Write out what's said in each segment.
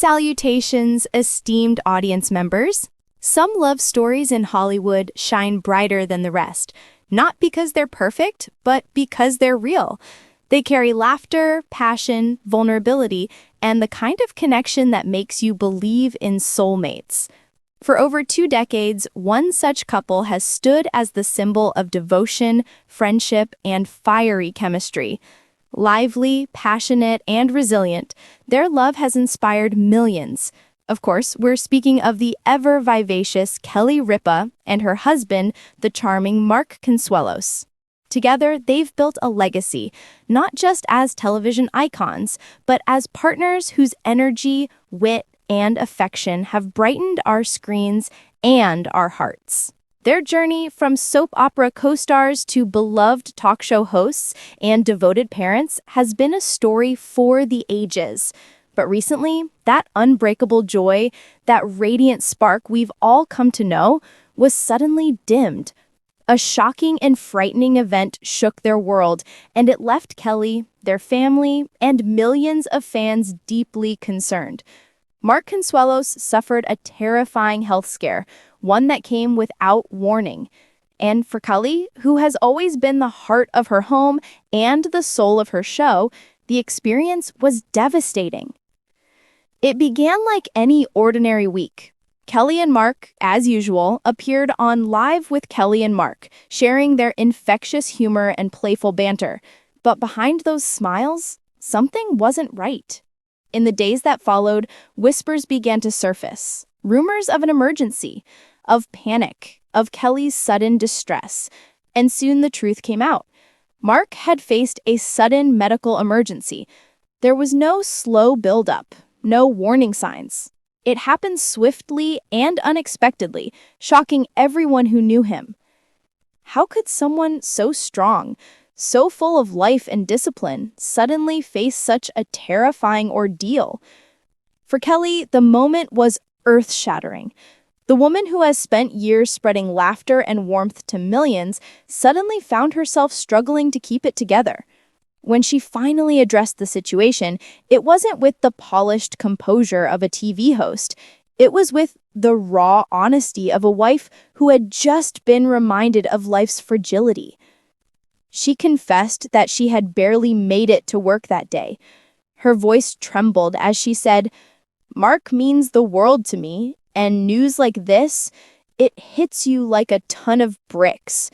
Salutations, esteemed audience members. Some love stories in Hollywood shine brighter than the rest, not because they're perfect, but because they're real. They carry laughter, passion, vulnerability, and the kind of connection that makes you believe in soulmates. For over 2 decades, one such couple has stood as the symbol of devotion, friendship, and fiery chemistry. Lively, passionate, and resilient, their love has inspired millions. Of course, we're speaking of the ever-vivacious Kelly Ripa and her husband, the charming Mark Consuelos. Together, they've built a legacy, not just as television icons, but as partners whose energy, wit, and affection have brightened our screens and our hearts. Their journey from soap opera co-stars to beloved talk show hosts and devoted parents has been a story for the ages. But recently, that unbreakable joy, that radiant spark we've all come to know, was suddenly dimmed. A shocking and frightening event shook their world, and it left Kelly, their family, and millions of fans deeply concerned. Mark Consuelos suffered a terrifying health scare, one that came without warning. And for Kelly, who has always been the heart of her home and the soul of her show, the experience was devastating. It began like any ordinary week. Kelly and Mark, as usual, appeared on Live with Kelly and Mark, sharing their infectious humor and playful banter. But behind those smiles, something wasn't right. In the days that followed, whispers began to surface. Rumors of an emergency, of panic, of Kelly's sudden distress. And soon the truth came out. Mark had faced a sudden medical emergency. There was no slow buildup, no warning signs. It happened swiftly and unexpectedly, shocking everyone who knew him. How could someone so strong, so full of life and discipline, suddenly face such a terrifying ordeal? For Kelly, the moment was earth-shattering. The woman who has spent years spreading laughter and warmth to millions suddenly found herself struggling to keep it together. When she finally addressed the situation, it wasn't with the polished composure of a TV host. It was with the raw honesty of a wife who had just been reminded of life's fragility. She confessed that she had barely made it to work that day. Her voice trembled as she said, "Mark means the world to me, and news like this, it hits you like a ton of bricks."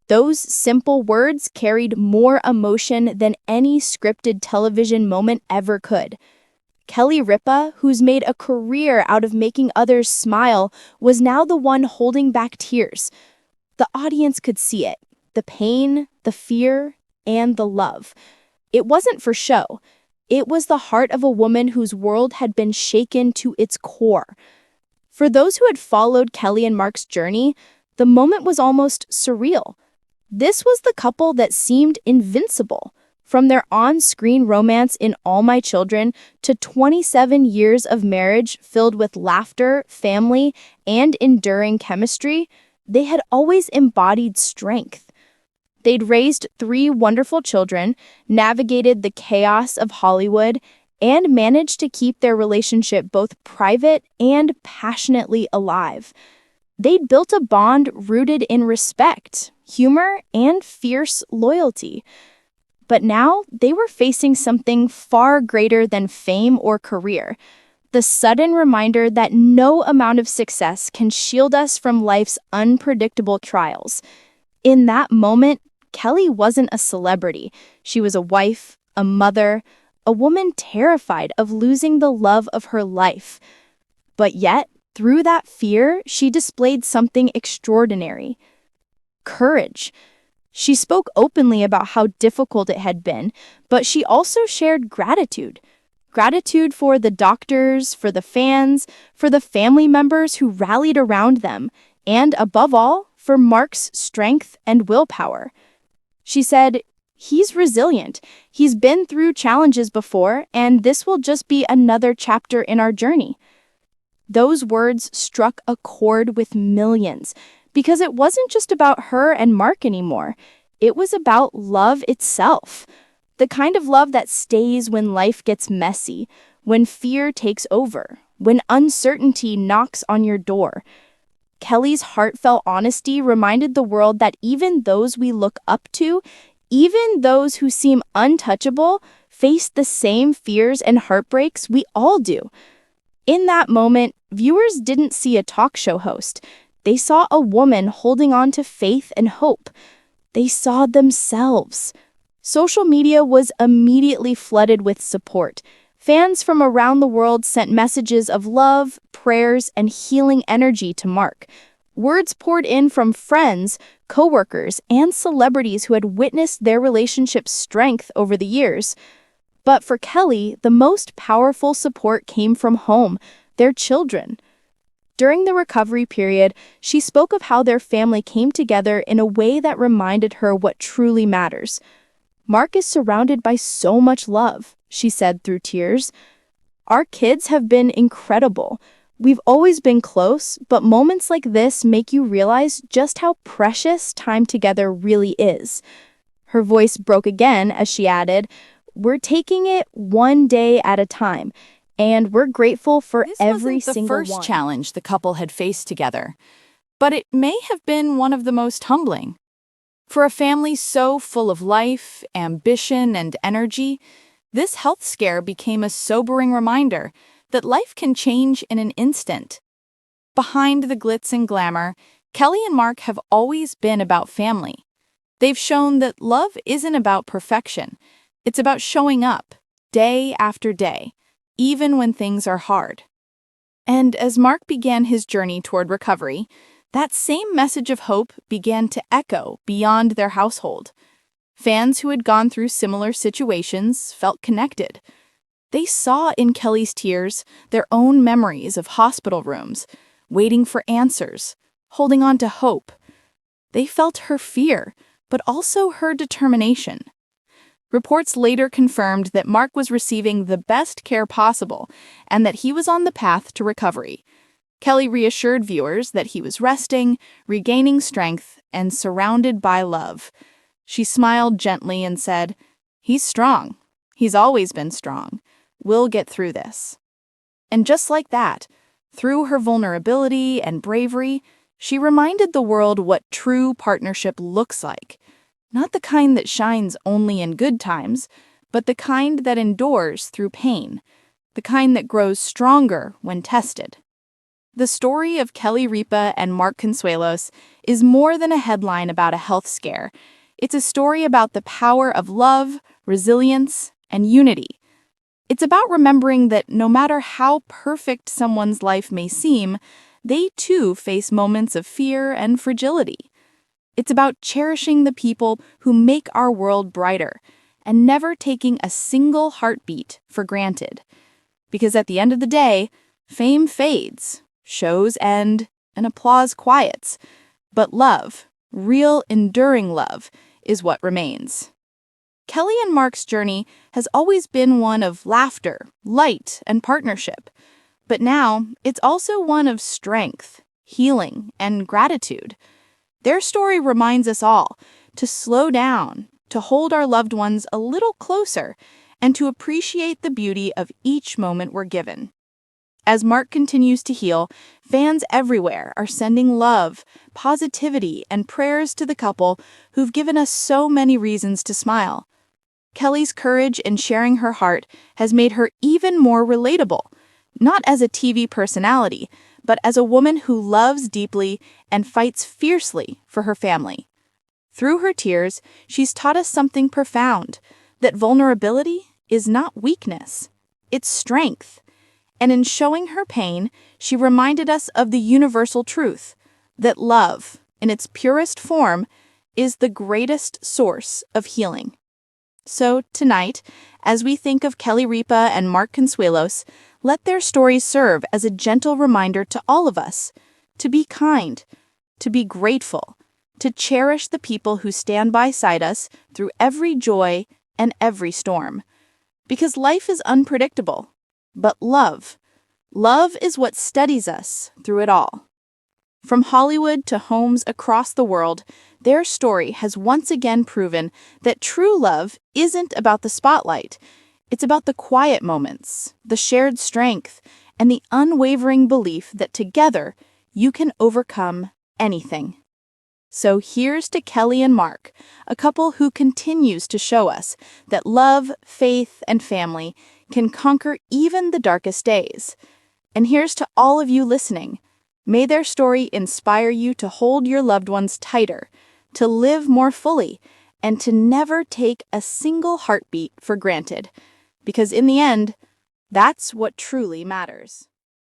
Those simple words carried more emotion than any scripted television moment ever could. Kelly Ripa, who's made a career out of making others smile, was now the one holding back tears. The audience could see it, the pain, the fear, and the love. It wasn't for show. It was the heart of a woman whose world had been shaken to its core. For those who had followed Kelly and Mark's journey, the moment was almost surreal. This was the couple that seemed invincible. From their on-screen romance in All My Children to 27 years of marriage filled with laughter, family, and enduring chemistry, they had always embodied strength. They'd raised 3 wonderful children, navigated the chaos of Hollywood, and managed to keep their relationship both private and passionately alive. They'd built a bond rooted in respect, humor, and fierce loyalty. But now they were facing something far greater than fame or career. The sudden reminder that no amount of success can shield us from life's unpredictable trials. In that moment, Kelly wasn't a celebrity. She was a wife, a mother, a woman terrified of losing the love of her life. But yet, through that fear, she displayed something extraordinary. Courage. She spoke openly about how difficult it had been, but she also shared gratitude. Gratitude for the doctors, for the fans, for the family members who rallied around them, and above all, for Mark's strength and willpower. She said, "He's resilient. He's been through challenges before, and this will just be another chapter in our journey." Those words struck a chord with millions, because it wasn't just about her and Mark anymore. It was about love itself. The kind of love that stays when life gets messy, when fear takes over, when uncertainty knocks on your door. Kelly's heartfelt honesty reminded the world that even those we look up to, even those who seem untouchable, face the same fears and heartbreaks we all do. In that moment, viewers didn't see a talk show host. They saw a woman holding on to faith and hope. They saw themselves. Social media was immediately flooded with support. Fans from around the world sent messages of love, prayers, and healing energy to Mark. Words poured in from friends, coworkers, and celebrities who had witnessed their relationship's strength over the years. But for Kelly, the most powerful support came from home, their children. During the recovery period, she spoke of how their family came together in a way that reminded her what truly matters. "Mark is surrounded by so much love," she said through tears. "Our kids have been incredible. We've always been close, but moments like this make you realize just how precious time together really is." Her voice broke again as she added, "We're taking it one day at a time, and we're grateful for every single one." This wasn't the first challenge the couple had faced together, but it may have been one of the most humbling. For a family so full of life, ambition, and energy, this health scare became a sobering reminder that life can change in an instant. Behind the glitz and glamour, Kelly and Mark have always been about family. They've shown that love isn't about perfection. It's about showing up, day after day, even when things are hard. And as Mark began his journey toward recovery, that same message of hope began to echo beyond their household. Fans who had gone through similar situations felt connected. They saw in Kelly's tears their own memories of hospital rooms, waiting for answers, holding on to hope. They felt her fear, but also her determination. Reports later confirmed that Mark was receiving the best care possible and that he was on the path to recovery. Kelly reassured viewers that he was resting, regaining strength, and surrounded by love. She smiled gently and said, "He's strong. He's always been strong. We'll get through this." And just like that, through her vulnerability and bravery, she reminded the world what true partnership looks like. Not the kind that shines only in good times, but the kind that endures through pain, the kind that grows stronger when tested. The story of Kelly Ripa and Mark Consuelos is more than a headline about a health scare. It's a story about the power of love, resilience, and unity. It's about remembering that no matter how perfect someone's life may seem, they too face moments of fear and fragility. It's about cherishing the people who make our world brighter and never taking a single heartbeat for granted. Because at the end of the day, fame fades, shows end, and applause quiets. But love, real enduring love, is what remains. Kelly and Mark's journey has always been one of laughter, light, and partnership. But now, it's also one of strength, healing, and gratitude. Their story reminds us all to slow down, to hold our loved ones a little closer, and to appreciate the beauty of each moment we're given. As Mark continues to heal, fans everywhere are sending love, positivity, and prayers to the couple who've given us so many reasons to smile. Kelly's courage in sharing her heart has made her even more relatable, not as a TV personality, but as a woman who loves deeply and fights fiercely for her family. Through her tears, she's taught us something profound, that vulnerability is not weakness, it's strength. And in showing her pain, she reminded us of the universal truth, that love, in its purest form, is the greatest source of healing. So tonight, as we think of Kelly Ripa and Mark Consuelos, let their stories serve as a gentle reminder to all of us to be kind, to be grateful, to cherish the people who stand beside us through every joy and every storm. Because life is unpredictable, but love is what steadies us through it all. From Hollywood to homes across the world, their story has once again proven that true love isn't about the spotlight. It's about the quiet moments, the shared strength, and the unwavering belief that together you can overcome anything. So here's to Kelly and Mark, a couple who continues to show us that love, faith, and family can conquer even the darkest days. And here's to all of you listening. May their story inspire you to hold your loved ones tighter, to live more fully, and to never take a single heartbeat for granted. Because in the end, that's what truly matters.